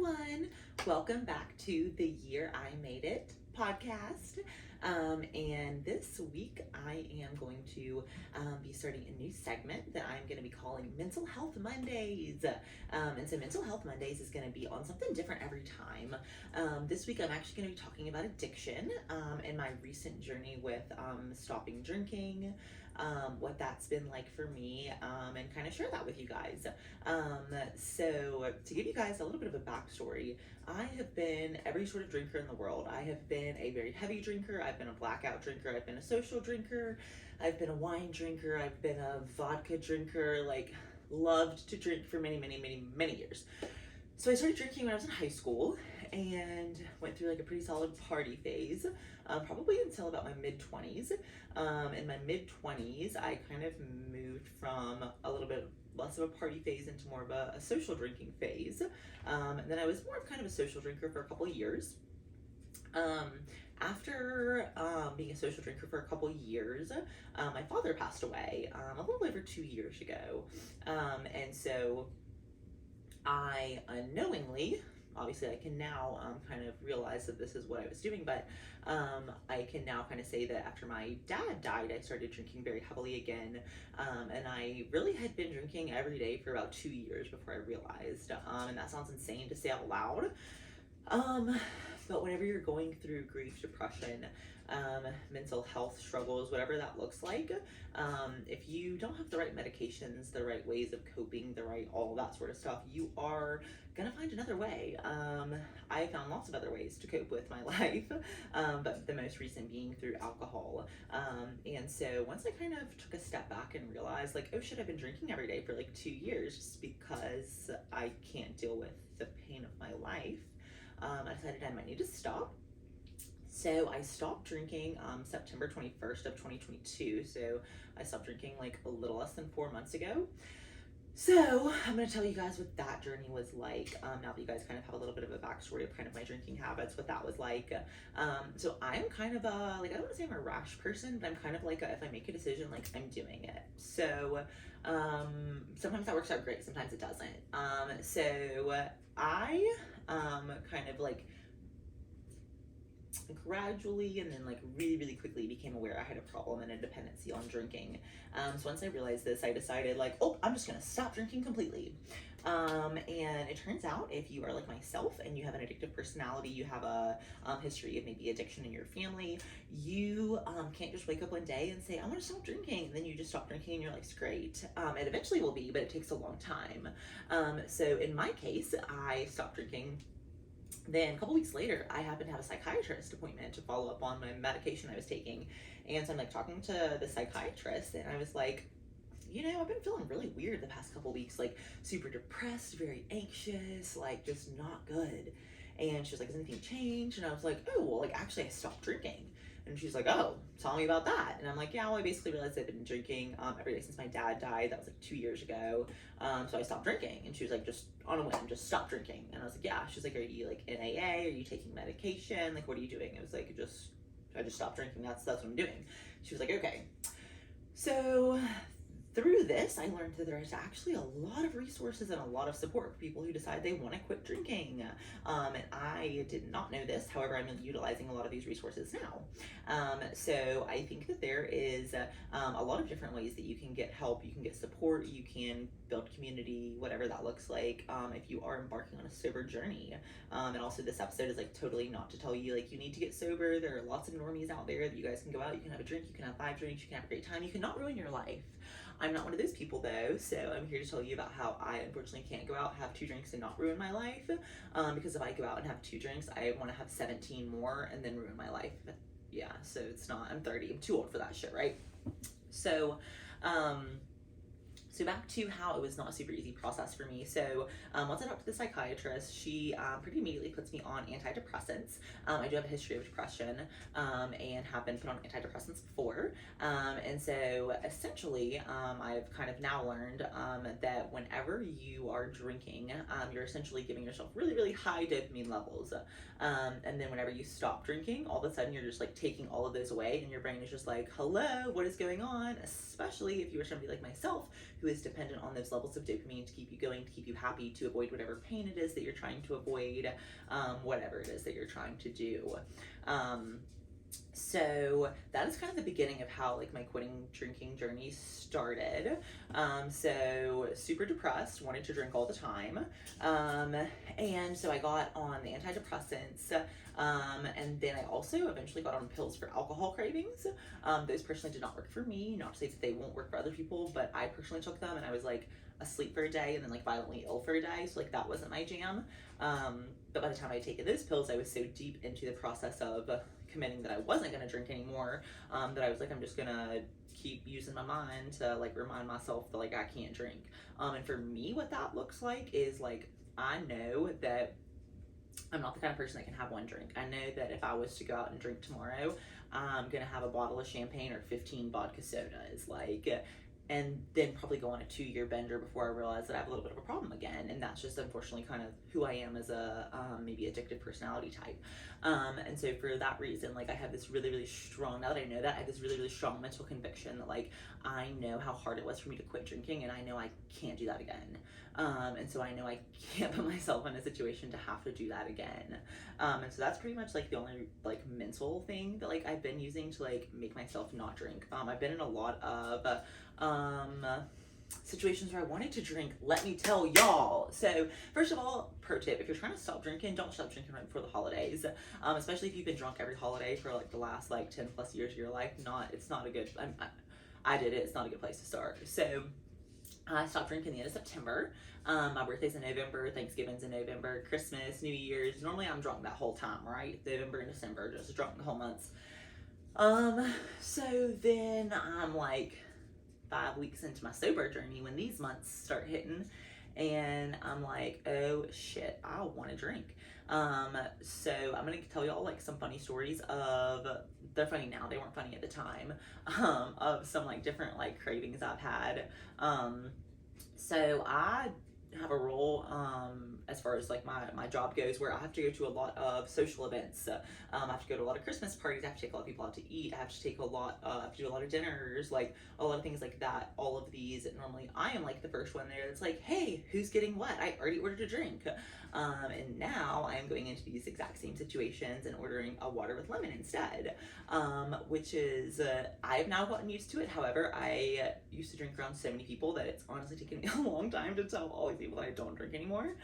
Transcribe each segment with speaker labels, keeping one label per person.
Speaker 1: everyone. Welcome back to the Year I Made It podcast. And this week I am going to be starting a new segment that I'm going to be calling Mental Health Mondays. And so Mental Health Mondays is going to be on something different every time. This week I'm actually going to be talking about addiction and my recent journey with stopping drinking. What that's been like for me, and kind of share that with you guys. So to give you guys a little bit of a backstory, I have been every sort of drinker in the world. I have been a very heavy drinker. I've been a blackout drinker. I've been a social drinker. I've been a wine drinker. I've been a vodka drinker, loved to drink for many, many, many, many years. So I started drinking when I was in high school and went through a pretty solid party phase, probably until about my mid-20s. In my mid-20s, I kind of moved from a little bit less of a party phase into more of a social drinking phase. And then I was more of kind of a social drinker for a couple of years. After being a social drinker for a couple years, my father passed away a little over 2 years ago. And so I unknowingly, obviously I can now kind of realize that this is what I was doing, but I can now kind of say that after my dad died, I started drinking very heavily again, and I really had been drinking every day for about 2 years before I realized, and that sounds insane to say out loud, but whenever you're going through grief, depression, mental health struggles, whatever that looks like, if you don't have the right medications, the right ways of coping, all that sort of stuff, you are gonna find another way. I found lots of other ways to cope with my life, but the most recent being through alcohol. And so once I kind of took a step back and realized oh shit, I've been drinking every day for 2 years just because I can't deal with the pain of my life, I decided I might need to stop. So I stopped drinking September 21st of 2022. So I stopped drinking a little less than 4 months ago. So I'm going to tell you guys what that journey was like, now that you guys kind of have a little bit of a backstory of kind of my drinking habits, what that was like. So I'm kind of I don't want to say I'm a rash person, but I'm kind of if I make a decision, I'm doing it. So sometimes that works out great, sometimes it doesn't. So I kind of gradually and then really, really quickly became aware I had a problem and a dependency on drinking. So once I realized this, I decided oh, I'm just gonna stop drinking completely. And it turns out if you are like myself and you have an addictive personality, you have a history of maybe addiction in your family, you can't just wake up one day and say, I want to stop drinking, and then you just stop drinking and your life's great. It eventually will be, but it takes a long time. So in my case, I stopped drinking. Then a couple weeks later, I happened to have a psychiatrist appointment to follow up on my medication I was taking. And so I'm talking to the psychiatrist, and I was I've been feeling really weird the past couple weeks, super depressed, very anxious, just not good. And she was has anything changed? And I was oh, well, actually I stopped drinking. And she's oh, tell me about that. And I'm yeah, well, I basically realized I've been drinking every day since my dad died. That was 2 years ago. So I stopped drinking. And she was just on a whim, just stop drinking. And I was yeah. She's are you in AA? Are you taking medication? What are you doing? I was I just stopped drinking. That's what I'm doing. She was okay. So through this, I learned that there's actually a lot of resources and a lot of support for people who decide they want to quit drinking. And I did not know this. However, I'm utilizing a lot of these resources now. So I think that there is a lot of different ways that you can get help, you can get support, you can build community, whatever that looks like, if you are embarking on a sober journey. And also this episode is totally not to tell you you need to get sober. There are lots of normies out there that you guys can go out, you can have a drink, you can have 5 drinks, you can have a great time, you cannot ruin your life. I'm not one of those people though, so I'm here to tell you about how I unfortunately can't go out, have 2 drinks and not ruin my life, because if I go out and have 2 drinks, I want to have 17 more and then ruin my life. Yeah, so it's not, I'm 30, I'm too old for that shit, right? So back to how it was not a super easy process for me. So once I talked to the psychiatrist, she pretty immediately puts me on antidepressants. I do have a history of depression and have been put on antidepressants before. And so essentially, I've kind of now learned that whenever you are drinking, you're essentially giving yourself really, really high dopamine levels. And then whenever you stop drinking, all of a sudden you're just taking all of those away, and your brain is just hello, what is going on? Especially if you are somebody like myself who is dependent on those levels of dopamine to keep you going, to keep you happy, to avoid whatever pain it is that you're trying to avoid, whatever it is that you're trying to do. So that is kind of the beginning of how like my quitting drinking journey started. So super depressed, wanted to drink all the time. And so I got on the antidepressants. And then I also eventually got on pills for alcohol cravings. Those personally did not work for me. Not to say that they won't work for other people, but I personally took them and I was like asleep for a day and then like violently ill for a day. So like that wasn't my jam. But by the time I had taken those pills, I was so deep into the process of committing that I wasn't going to drink anymore, that I was like, I'm just going to keep using my mind to like remind myself that like I can't drink. And for me, what that looks like is like, I know that I'm not the kind of person that can have one drink. I know that if I was to go out and drink tomorrow, I'm going to have a bottle of champagne or 15 vodka sodas. Like, and then probably go on a 2-year bender before I realize that I have a little bit of a problem again. And that's just unfortunately kind of who I am as a maybe addictive personality type. And so for that reason, like I have this really, really strong, now that I know that, I have this really, really strong mental conviction that like I know how hard it was for me to quit drinking and I know I can't do that again. And so I know I can't put myself in a situation to have to do that again. And so that's pretty much like the only like mental thing that like I've been using to like make myself not drink. I've been in a lot of situations where I wanted to drink, let me tell y'all. So first of all, pro tip, if you're trying to stop drinking, don't stop drinking right before the holidays. Especially if you've been drunk every holiday for like the last like 10 plus years of your life. It's not a good, I did it, it's not a good place to start. So I stopped drinking the end of September. My birthday's in November, Thanksgiving's in November, Christmas, New Year's. Normally I'm drunk that whole time, right? November and December, just drunk the whole months. So then I'm like 5 weeks into my sober journey when these months start hitting, and I'm like, oh shit, I want to drink. So I'm gonna tell y'all like some funny stories of, they're funny now, they weren't funny at the time, of some like different like cravings I've had. So I have a role as far as like my job goes where I have to go to a lot of social events. I have to go to a lot of Christmas parties, I have to take a lot of people out to eat, I have to take I have to do a lot of dinners, like a lot of things like that. All of these, normally I am like the first one there that's like, hey, who's getting what? I already ordered a drink. And now I am going into these exact same situations and ordering a water with lemon instead, which is, I have now gotten used to it. However, I used to drink around so many people that it's honestly taken me a long time to tell all these people that I don't drink anymore.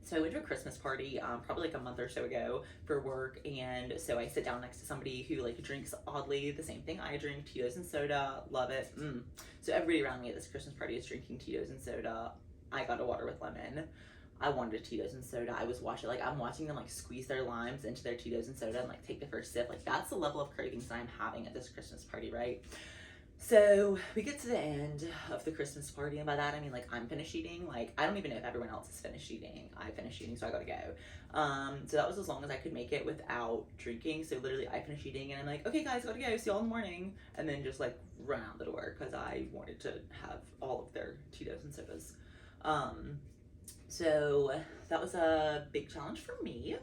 Speaker 1: So I went to a Christmas party, probably like a month or so ago for work, and so I sit down next to somebody who like drinks oddly the same thing I drink, Tito's and soda, love it. So everybody around me at this Christmas party is drinking Tito's and soda. I got a water with lemon. I wanted a Tito's and soda. I was I'm watching them like squeeze their limes into their Tito's and soda and like take the first sip. Like that's the level of cravings that I'm having at this Christmas party, right? So we get to the end of the Christmas party, and by that I mean like I'm finished eating. Like I don't even know if everyone else is finished eating. I finished eating, so I gotta go. So that was as long as I could make it without drinking. So literally I finished eating and I'm like, okay guys, gotta go, see y'all in the morning, and then just like run out the door because I wanted to have all of their Tito's and sodas. So that was a big challenge for me.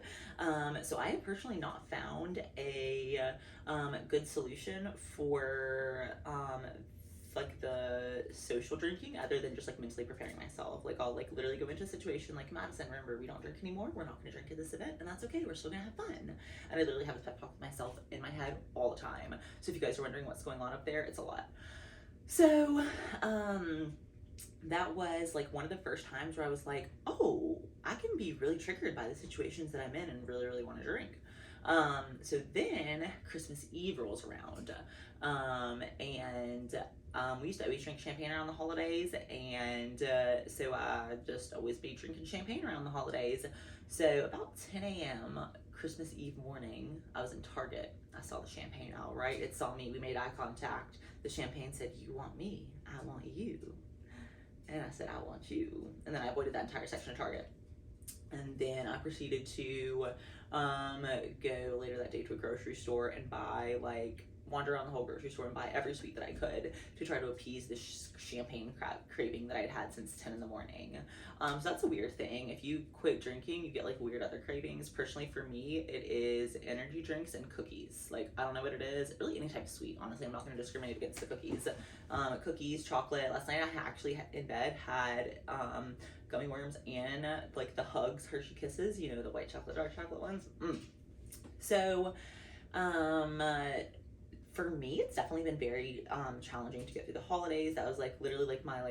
Speaker 1: So I have personally not found a good solution for like the social drinking other than just like mentally preparing myself. Like I'll like literally go into a situation like, Madison, remember, we don't drink anymore, we're not gonna drink at this event, and that's okay, we're still gonna have fun. And I literally have a pep talk with myself in my head all the time. So if you guys are wondering what's going on up there, it's a lot. So that was like one of the first times where I was like, oh, I can be really triggered by the situations that I'm in and really, really want to drink. So then Christmas Eve rolls around, and we used to always drink champagne around the holidays, and so I just always be drinking champagne around the holidays. So about 10 a.m. Christmas Eve morning, I was in Target. I saw the champagne aisle, right? It saw me, we made eye contact. The champagne said, you want me, I want you. And I said, I want you. And then I avoided that entire section of Target. And then I proceeded to go later that day to a grocery store and buy like wander around the whole grocery store and buy every sweet that I could to try to appease this champagne craving that I'd had since 10 in the morning. So that's a weird thing. If you quit drinking, you get like weird other cravings. Personally, for me, it is energy drinks and cookies. Like, I don't know what it is. Really any type of sweet. Honestly, I'm not going to discriminate against the cookies. Cookies, chocolate. Last night I actually in bed had gummy worms and like the Hugs Hershey Kisses, you know, the white chocolate, dark chocolate ones. So, for me, it's definitely been very challenging to get through the holidays. That was like literally like my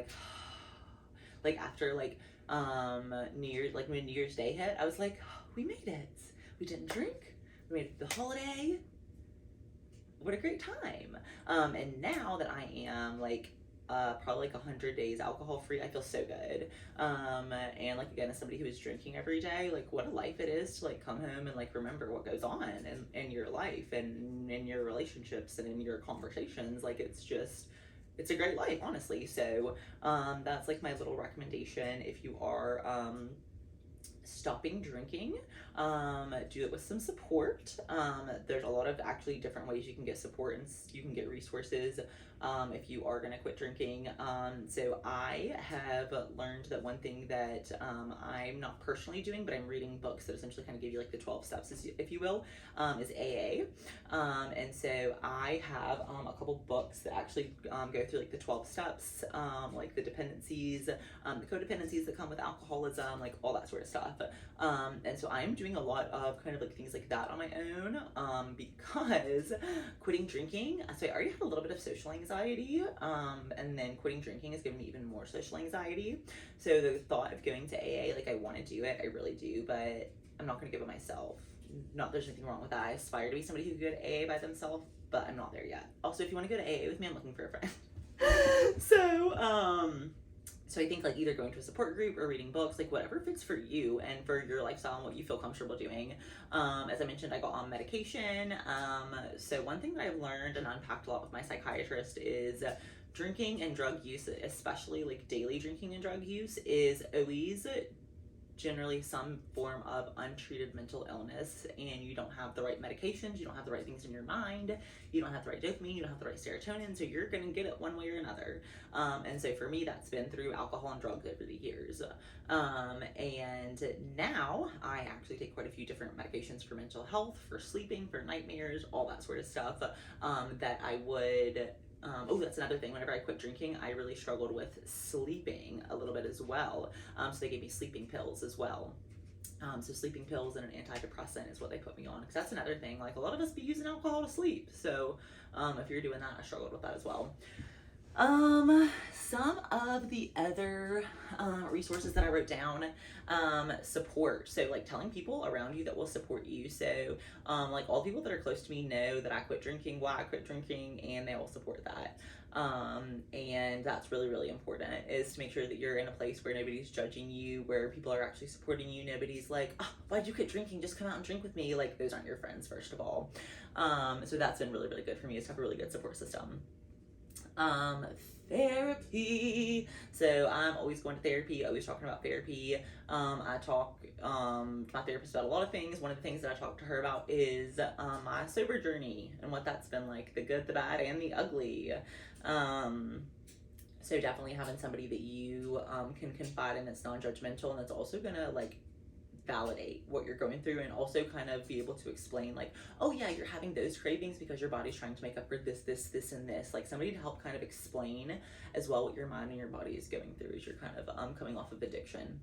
Speaker 1: like after like New Year's, like when New Year's Day hit, I was like, we made it. We didn't drink. We made it the holiday. What a great time. And now that I am like probably like 100 days alcohol free, I feel so good. And like, again, as somebody who is drinking every day, like what a life it is to like come home and like remember what goes on in your life and in your relationships and in your conversations. Like it's a great life, honestly. So that's like my little recommendation. If you are stopping drinking, do it with some support. There's a lot of actually different ways you can get support and you can get resources if you are going to quit drinking. So I have learned that one thing that I'm not personally doing, but I'm reading books that essentially kind of give you like the 12 steps, if you will, is AA. And so I have a couple books that actually go through like the 12 steps, like the dependencies, the codependencies that come with alcoholism, like all that sort of stuff. And so I'm doing a lot of kind of like things like that on my own, because quitting drinking, so I already had a little bit of social anxiety, and then quitting drinking has given me even more social anxiety. So the thought of going to AA, like I want to do it, I really do, but I'm not going to give it myself. Not there's anything wrong with that. I aspire to be somebody who can go to AA by themselves, but I'm not there yet. Also, if you want to go to AA with me, I'm looking for a friend. So I think like either going to a support group or reading books, like whatever fits for you and for your lifestyle and what you feel comfortable doing. As I mentioned, I got on medication. So one thing that I've learned and unpacked a lot with my psychiatrist is drinking and drug use, especially like daily drinking and drug use, is always generally some form of untreated mental illness, and you don't have the right medications, you don't have the right things in your mind, you don't have the right dopamine, you don't have the right serotonin, so you're gonna get it one way or another. And so for me, that's been through alcohol and drugs over the years. And now I actually take quite a few different medications for mental health, for sleeping, for nightmares, all that sort of stuff, that I would that's another thing. Whenever I quit drinking, I really struggled with sleeping a little bit as well. So they gave me sleeping pills as well. So sleeping pills and an antidepressant is what they put me on. Because that's another thing. Like a lot of us be using alcohol to sleep. So if you're doing that, I struggled with that as well. Some of the other resources that I wrote down, support. So like telling people around you that will support you. So like all the people that are close to me know that I quit drinking, why I quit drinking, and they will support that. And that's really, really important, is to make sure that you're in a place where nobody's judging you, where people are actually supporting you. Nobody's like, oh, why'd you quit drinking? Just come out and drink with me. Like those aren't your friends, first of all. So that's been really, really good for me, is to have a really good support system. Therapy. So I'm always going to therapy, always talking about therapy. I talk to my therapist about a lot of things. One of the things that I talk to her about is my sober journey and what that's been like, the good, the bad, and the ugly. So definitely having somebody that you can confide in that's non-judgmental and that's also gonna like validate what you're going through, and also kind of be able to explain like, oh yeah, you're having those cravings because your body's trying to make up for this and this. Like somebody to help kind of explain as well what your mind and your body is going through as you're kind of coming off of addiction.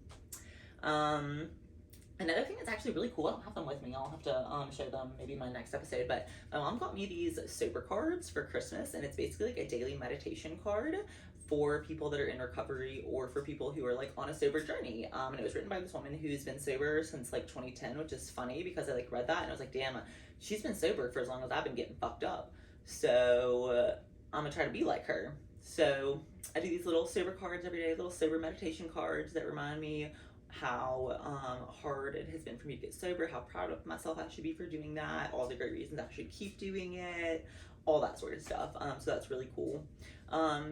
Speaker 1: Another thing that's actually really cool, I don't have them with me, I'll have to show them maybe in my next episode, but my mom got me these sober cards for Christmas, and it's basically like a daily meditation card for people that are in recovery or for people who are like on a sober journey. And it was written by this woman who's been sober since like 2010, which is funny because I like read that and I was like, damn, she's been sober for as long as I've been getting fucked up. So I'm gonna try to be like her. So I do these little sober cards every day, little sober meditation cards that remind me how hard it has been for me to get sober, how proud of myself I should be for doing that, all the great reasons I should keep doing it, all that sort of stuff. So that's really cool.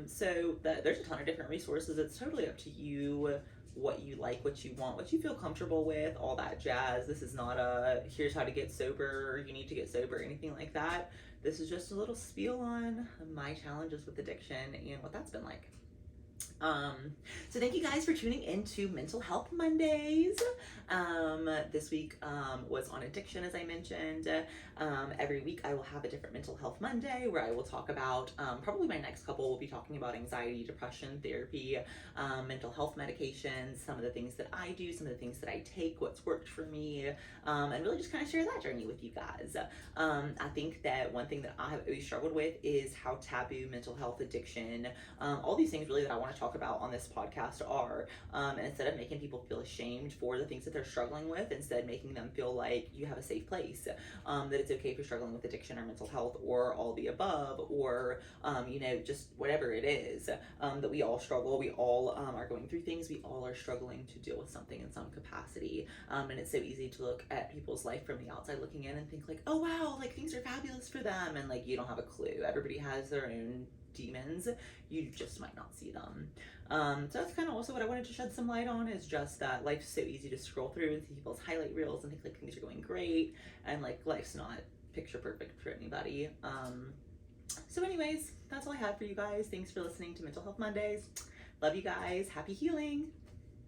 Speaker 1: So there's a ton of different resources. It's totally up to you what you like, what you want, what you feel comfortable with, all that jazz. This is not a here's how to get sober, you need to get sober, anything like that. This is just a little spiel on my challenges with addiction and what that's been like. So thank you guys for tuning into Mental Health Mondays. This week was on addiction, as I mentioned. Every week I will have a different Mental Health Monday where I will talk about, probably my next couple will be talking about anxiety, depression, therapy, mental health medications, some of the things that I do, some of the things that I take, what's worked for me, and really just kind of share that journey with you guys. I think that one thing that I have always struggled with is how taboo mental health, addiction, all these things really that I want to talk about on this podcast are, and instead of making people feel ashamed for the things that they're struggling with, instead making them feel like you have a safe place, that it's okay if you're struggling with addiction or mental health or all the above, or just whatever it is, that we all struggle, we all are going through things, we all are struggling to deal with something in some capacity, and it's so easy to look at people's life from the outside looking in and think like, oh wow, like things are fabulous for them, and like you don't have a clue. Everybody has their own demons, you just might not see them. So that's kind of also what I wanted to shed some light on, is just that life's so easy to scroll through and see people's highlight reels and think like things are going great, and like life's not picture perfect for anybody. So anyways, that's all I had for you guys. Thanks for listening to Mental Health Mondays. Love you guys. Happy healing.